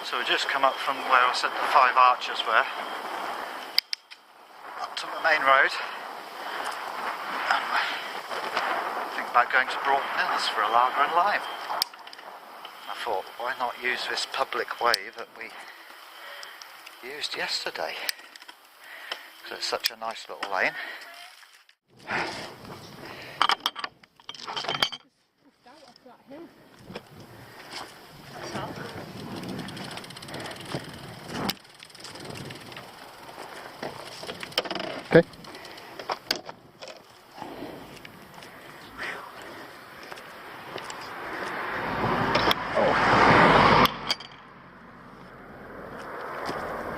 So we just come up from where I said the 5 arches were, up to the main road, and think about going to Broughton for a lager and lime. I thought, why not use this public way that we used yesterday, because it's such a nice little lane. Okay.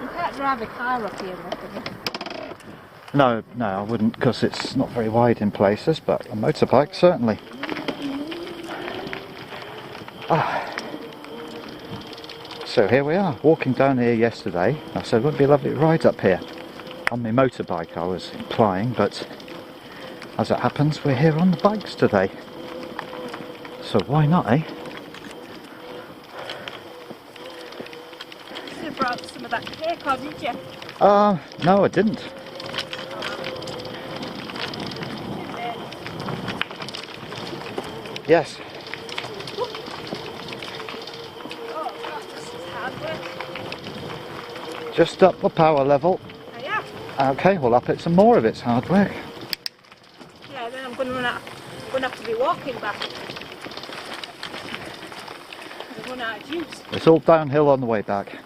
You can't drive a car up here, can you? No, I wouldn't, because it's not very wide in places, but a motorbike certainly. So here we are, walking down here yesterday. I said, wouldn't it be a lovely ride up here? On my motorbike, I was implying, but as it happens, we're here on the bikes today. So why not, eh? You should have brought some of that cake, or did you? No, I didn't. Yes. Oh, this is hard work. Just up the power level. Oh, yeah. Okay, we'll up it some more if it's hard work. Yeah, then I'm going to have to be walking back. I'm going out of juice. It's all downhill on the way back.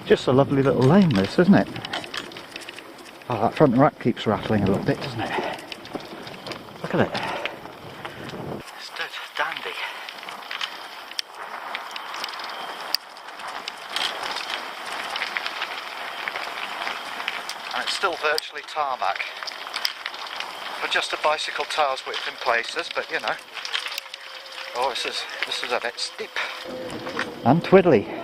Just a lovely little lane this, isn't it? Oh, that front rack keeps rattling a little bit, doesn't it? Look at it. Stood dandy. And it's still virtually tarmac. For just a bicycle tiles width in places, but you know. Oh, this is a bit steep. And twiddly.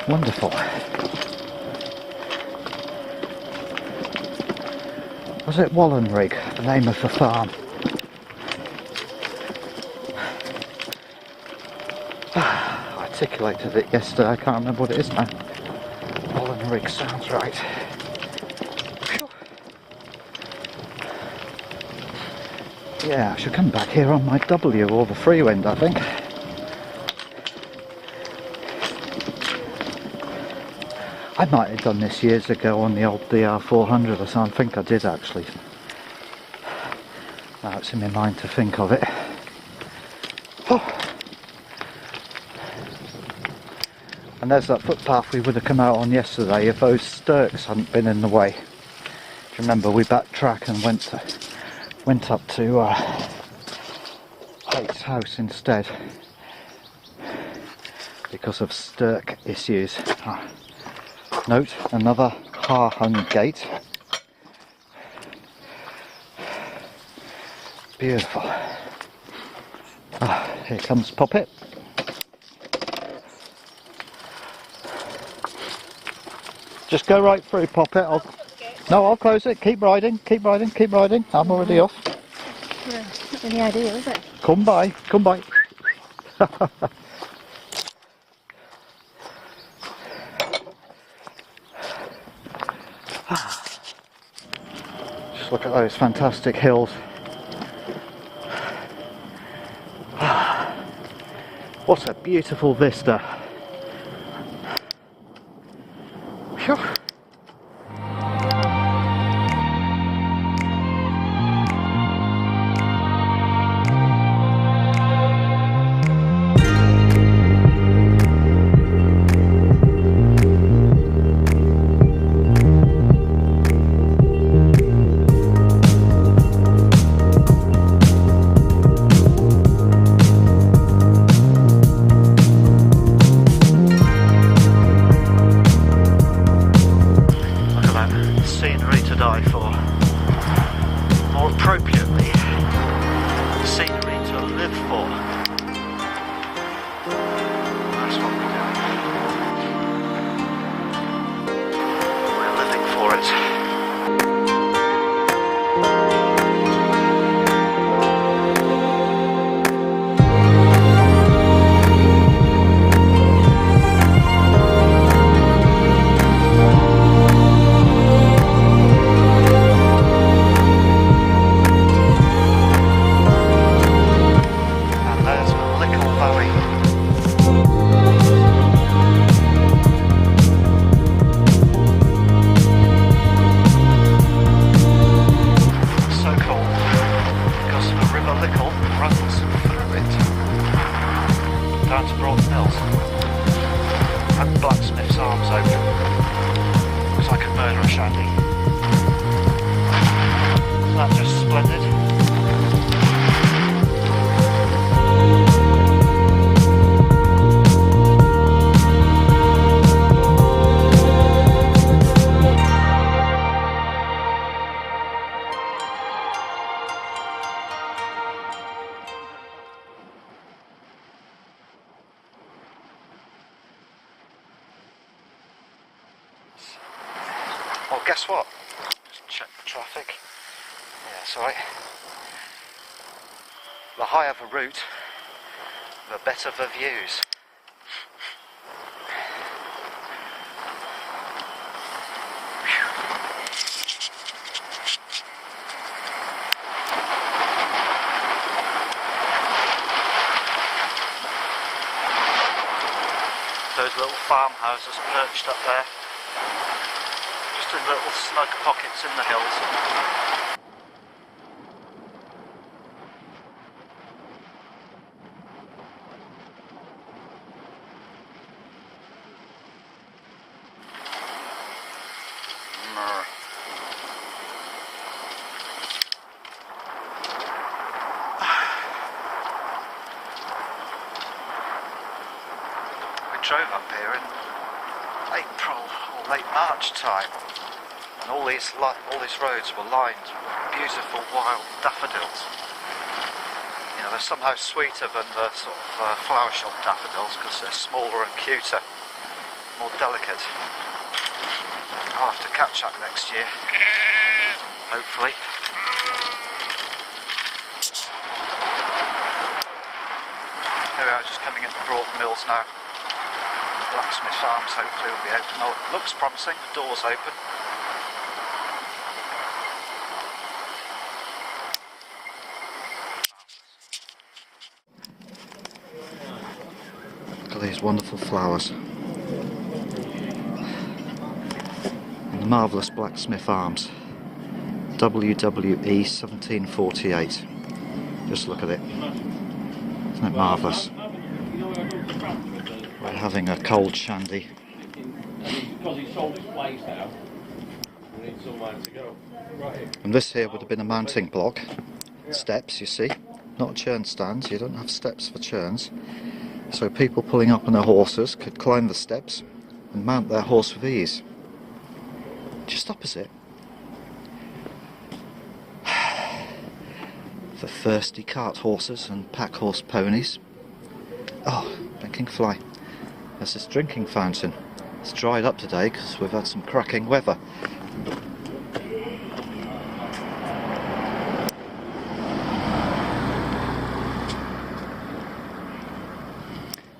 Wonderful. Was it Wallenrig, the name of the farm? I articulated it yesterday, I can't remember what it is now. Wallenrig sounds right. Yeah, I should come back here on my W or the free wind, I think. I might have done this years ago on the old DR400 or something. I think I did actually. Now it's in my mind to think of it. Oh. And there's that footpath we would have come out on yesterday if those stirks hadn't been in the way. Do you remember we backtracked and went up to Kate's house instead because of stirk issues. Note, another har-hung gate. Beautiful. Here comes Poppet. Just go right through, Poppet. I'll close it. Keep riding, keep riding, keep riding. I'm already off. Not any idea, is it? Come by, come by. Just look at those fantastic hills. What a beautiful vista. Phew. Blacksmiths arms open because I could murder a Shandy. Isn't that just splendid? Well, guess what? Just check the traffic. Yeah, sorry. The higher the route, the better the views. Those little farmhouses perched up there. In little snug pockets in the hills. We drove up here in April or late March time. And all these roads were lined with beautiful wild daffodils. You know, they're somehow sweeter than the sort of flower shop daffodils because they're smaller and cuter, more delicate. I'll have to catch that next year, hopefully. Here we are, just coming into Broughton Mills now. Blacksmiths Farms hopefully will be open. Oh, it looks promising, the door's open. These wonderful flowers. And the marvellous Blacksmith Arms. WWE 1748. Just look at it. Isn't it marvellous? We're having a cold Shandy. And this here would have been a mounting block. Steps, you see. Not churn stands. You don't have steps for churns. So people pulling up on their horses could climb the steps and mount their horse with ease. Just opposite. For thirsty cart horses and pack horse ponies. Oh, blinking fly. There's this drinking fountain. It's dried up today because we've had some cracking weather.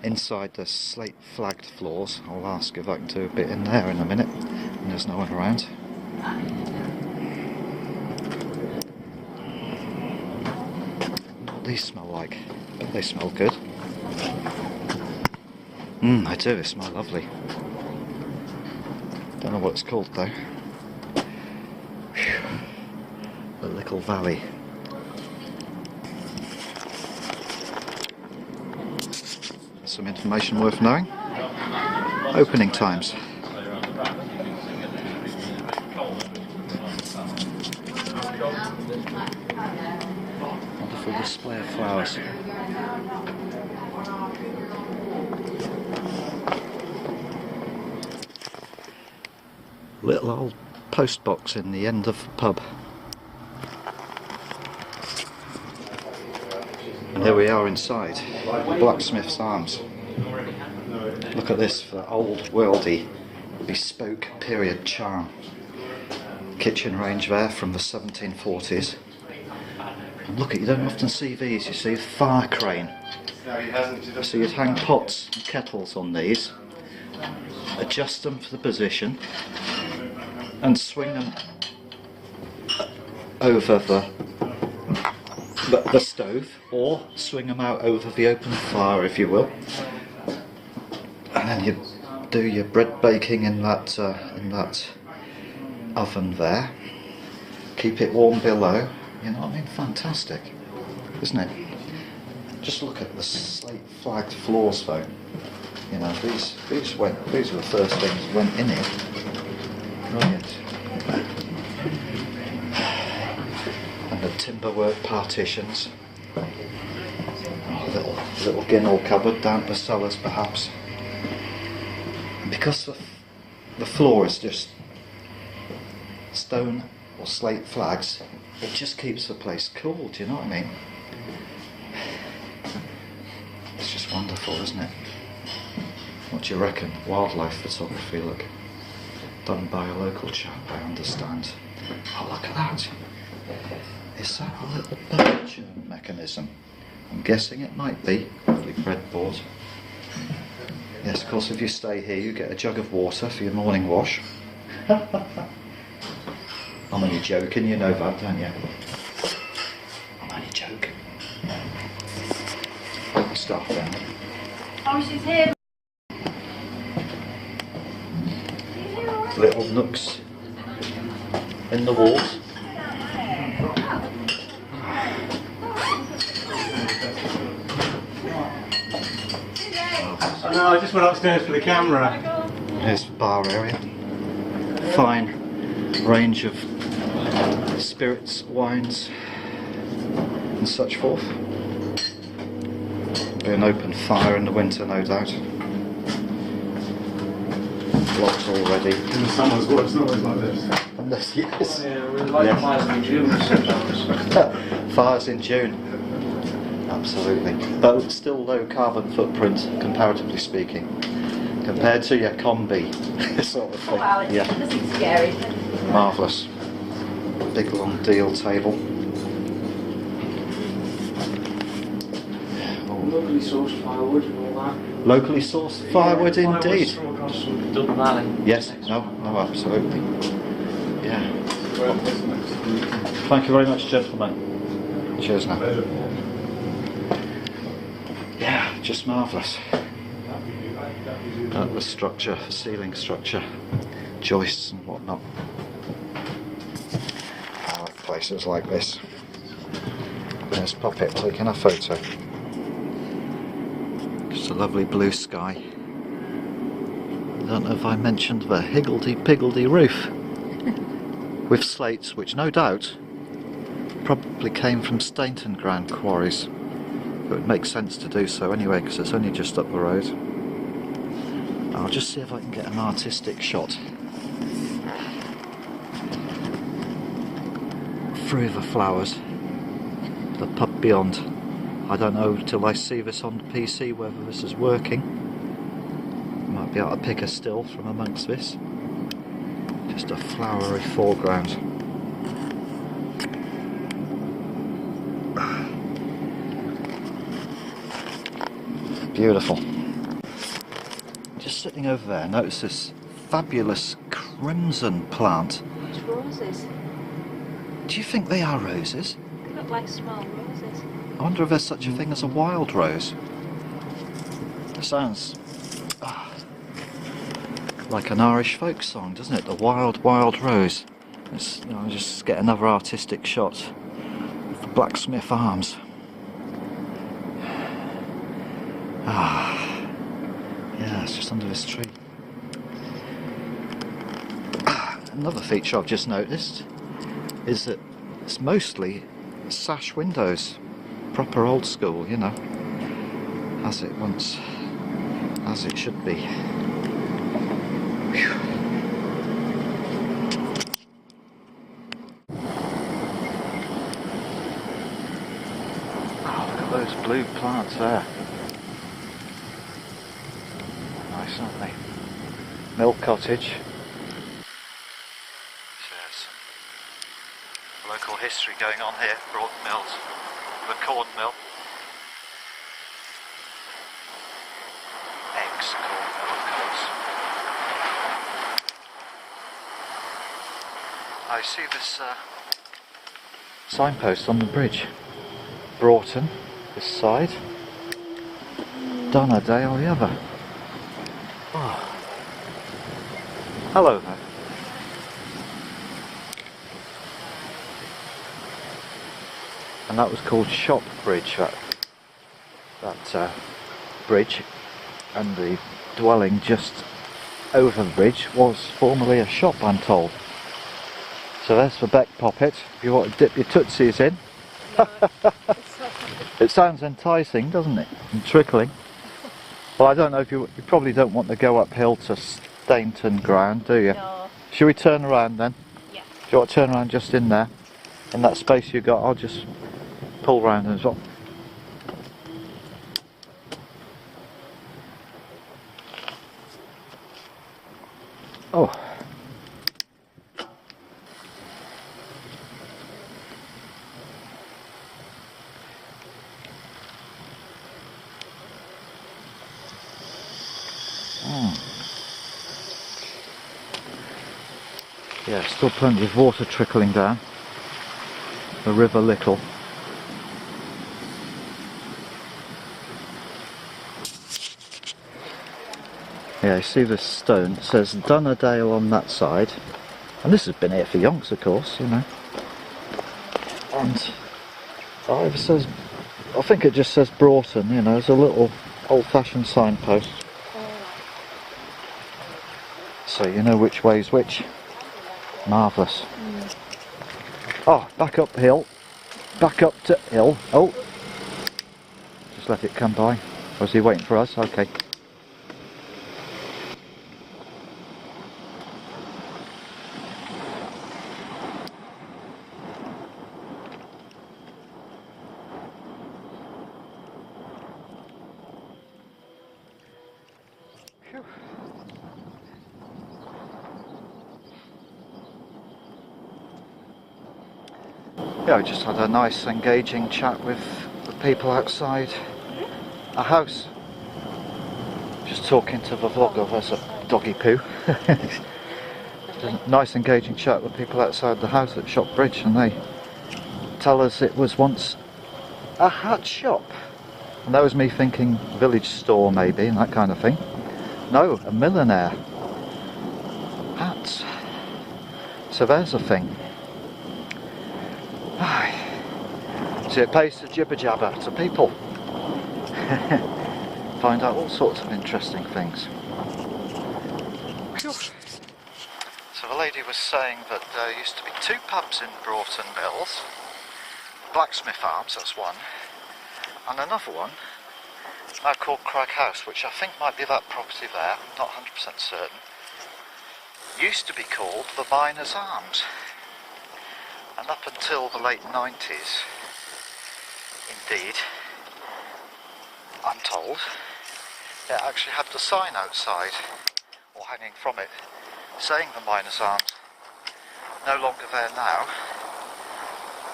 Inside the slate flagged floors, I'll ask if I can do a bit in there in a minute when there's no one around. What do these smell like? They smell good. They do, they smell lovely. Don't know what it's called though. Whew. The little valley. Some information worth knowing. Opening times. Wonderful display of flowers. Little old post box in the end of the pub. And here we are inside Blacksmiths Arms. Look at this for old worldy bespoke period charm. Kitchen range there from the 1740s. And look, you don't often see these, you see, fire crane. So you'd hang pots and kettles on these, adjust them for the position and swing them over the stove, or swing them out over the open fire if you will, and then you do your bread baking in that oven there. Keep it warm below. You know what I mean? Fantastic, isn't it? Just look at the slate flagged floors though. You know, these were the first things that went in it. Brilliant. And the timberwork partitions. Oh, little ginnel cupboard down the cellars perhaps. And because the floor is just stone or slate flags, it just keeps the place cool, do you know what I mean? It's just wonderful, isn't it? What do you reckon? Wildlife photography, look. Done by a local chap, I understand. Oh, look at that. Is that a little bird churn mechanism? I'm guessing it might be. Lovely breadboard. Yes, of course, if you stay here, you get a jug of water for your morning wash. I'm only joking, you know that, don't you? I'm only joking. Stuff then. Oh, she's here. Little nooks in the walls. Oh no, I just went upstairs for the camera. Here's the bar area. Fine range of spirits, wines and such forth. Be an open fire in the winter, no doubt. Lots already. In the summer's well, it's not always like this. Unless, yes. Oh, yeah, we like fires in June sometimes. Fires in June. Absolutely. But still low carbon footprint, comparatively speaking. Compared to your combi sort of thing. Oh, wow, yeah. this is scary. Marvellous. Big long deal table. Locally sourced firewood and all that. Locally sourced firewood indeed. From across from Dublin Valley. Yes, no, absolutely. Yeah. Thank you very much, gentlemen. Cheers now. Yeah, just marvellous. The structure, ceiling structure, joists and whatnot. I like places like this. There's Puppet taking a photo. Just a lovely blue sky. I don't know if I mentioned the higgledy-piggledy roof with slates, which no doubt probably came from Stainton Grand quarries. It would make sense to do so anyway, because it's only just up the road. I'll just see if I can get an artistic shot through the flowers, the pub beyond. I don't know till I see this on the PC whether this is working. Might be able to pick a still from amongst this. Just a flowery foreground. Beautiful. Just sitting over there, notice this fabulous crimson plant. It's roses. Do you think they are roses? They look like small roses. I wonder if there's such a thing as a wild rose. It sounds like an Irish folk song, doesn't it? The wild, wild rose. Let's, just get another artistic shot of the Blacksmith Arms. Yeah, it's just under this tree. Another feature I've just noticed is that it's mostly sash windows. Proper old school, you know, as it should be. Whew. Oh, look at those blue plants there. Nice, aren't they? Mill Cottage. There's some local history going on here. Broughton Mills. The corn mill. Ex-corn mill, of course. I see this signpost on the bridge. Broughton, this side. Donnerdale, the other. Oh. Hello there. And that was called Shop Bridge, that bridge, and the dwelling just over the bridge was formerly a shop, I'm told. So there's the back pocket, if you want to dip your tootsies in. No, It sounds enticing, doesn't it? And trickling. Well, I don't know if you probably don't want to go uphill to Stainton ground, do you? no. Should we turn around then? Yeah. Do you want to turn around just in there? In that space you got, I'll just pull round as well. Oh. Yeah, still plenty of water trickling down the River Little. Yeah, you see this stone, it says Dunnerdale on that side, and this has been here for yonks, of course, you know. And it says, I think it just says Broughton, you know, it's a little old-fashioned signpost. So you know which way's which. Marvellous. Oh, back up hill. Back up to hill. Oh! Just let it come by. Was he waiting for us? Okay. Phew. Yeah, I just had a nice engaging chat with the people outside a house. Just talking to the vlogger, there's a doggy poo. A nice engaging chat with people outside the house at Shop Bridge, and they tell us it was once a hat shop. And that was me thinking village store maybe, and that kind of thing. No, a millionaire. Hats. So there's a thing. So it pays to jibber jabber to people. Find out all sorts of interesting things. Phew. So the lady was saying that there used to be 2 pubs in Broughton Mills. Blacksmith Arms, that's one. And another one, now called Crag House, which I think might be that property there, I'm not 100% certain. Used to be called the Miners' Arms. And up until the late 90s, indeed, I'm told, it actually had the sign outside, or hanging from it, saying the Miners' Arms. No longer there now,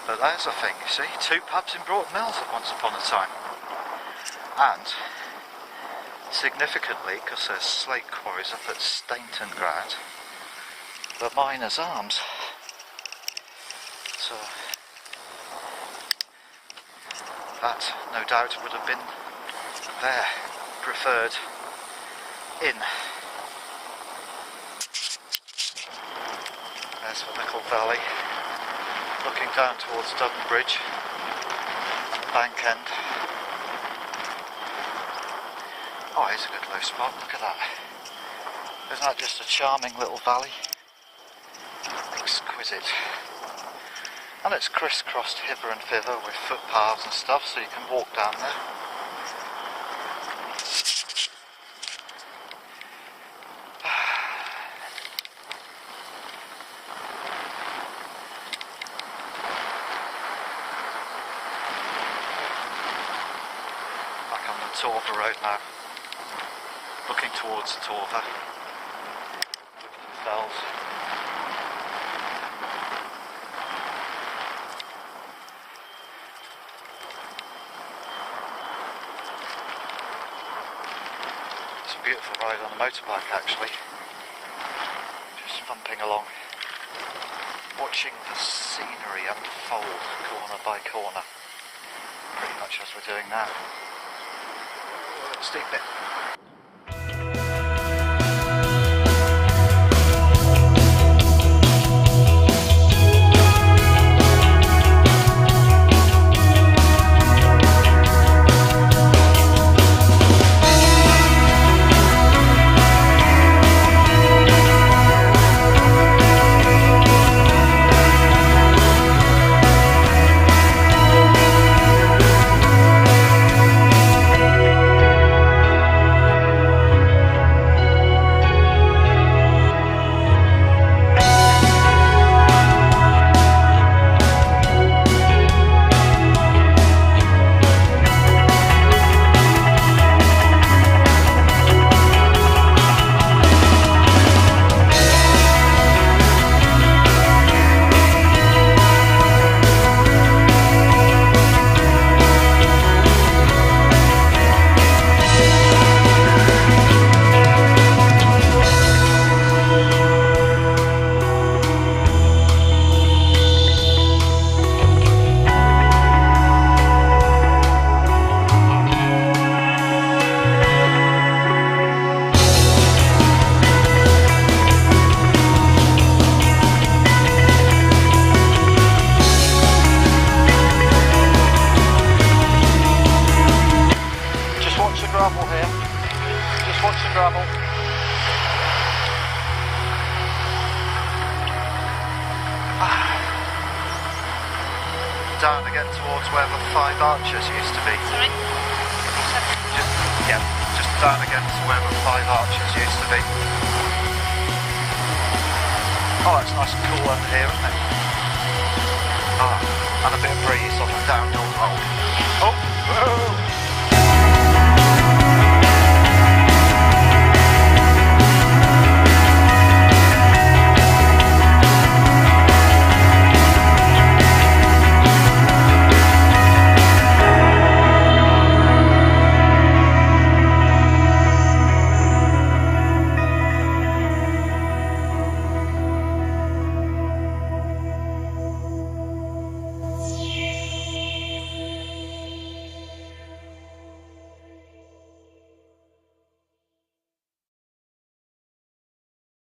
but there's a thing, you see, 2 pubs in Broughton Mills at once upon a time. And, significantly, because there's slate quarries up at Stainton ground, the Miners' Arms. So, that, no doubt, would have been their preferred inn. There's the little valley, looking down towards Dudden Bridge, bank end. Oh, here's a good low spot, look at that. Isn't that just a charming little valley? Exquisite. And it's crisscrossed hither and thither with footpaths and stuff, so you can walk down there. Back on the Torver Road now, looking towards Torver, Woodland Fells. Beautiful ride on a motorbike actually, just thumping along, watching the scenery unfold corner by corner, pretty much as we're doing now. Steep bit. down again towards where the 5 arches used to be. Sorry? Just down again to where the 5 arches used to be. Oh, it's nice and cool under here, isn't it? Ah, and a bit of breeze off and down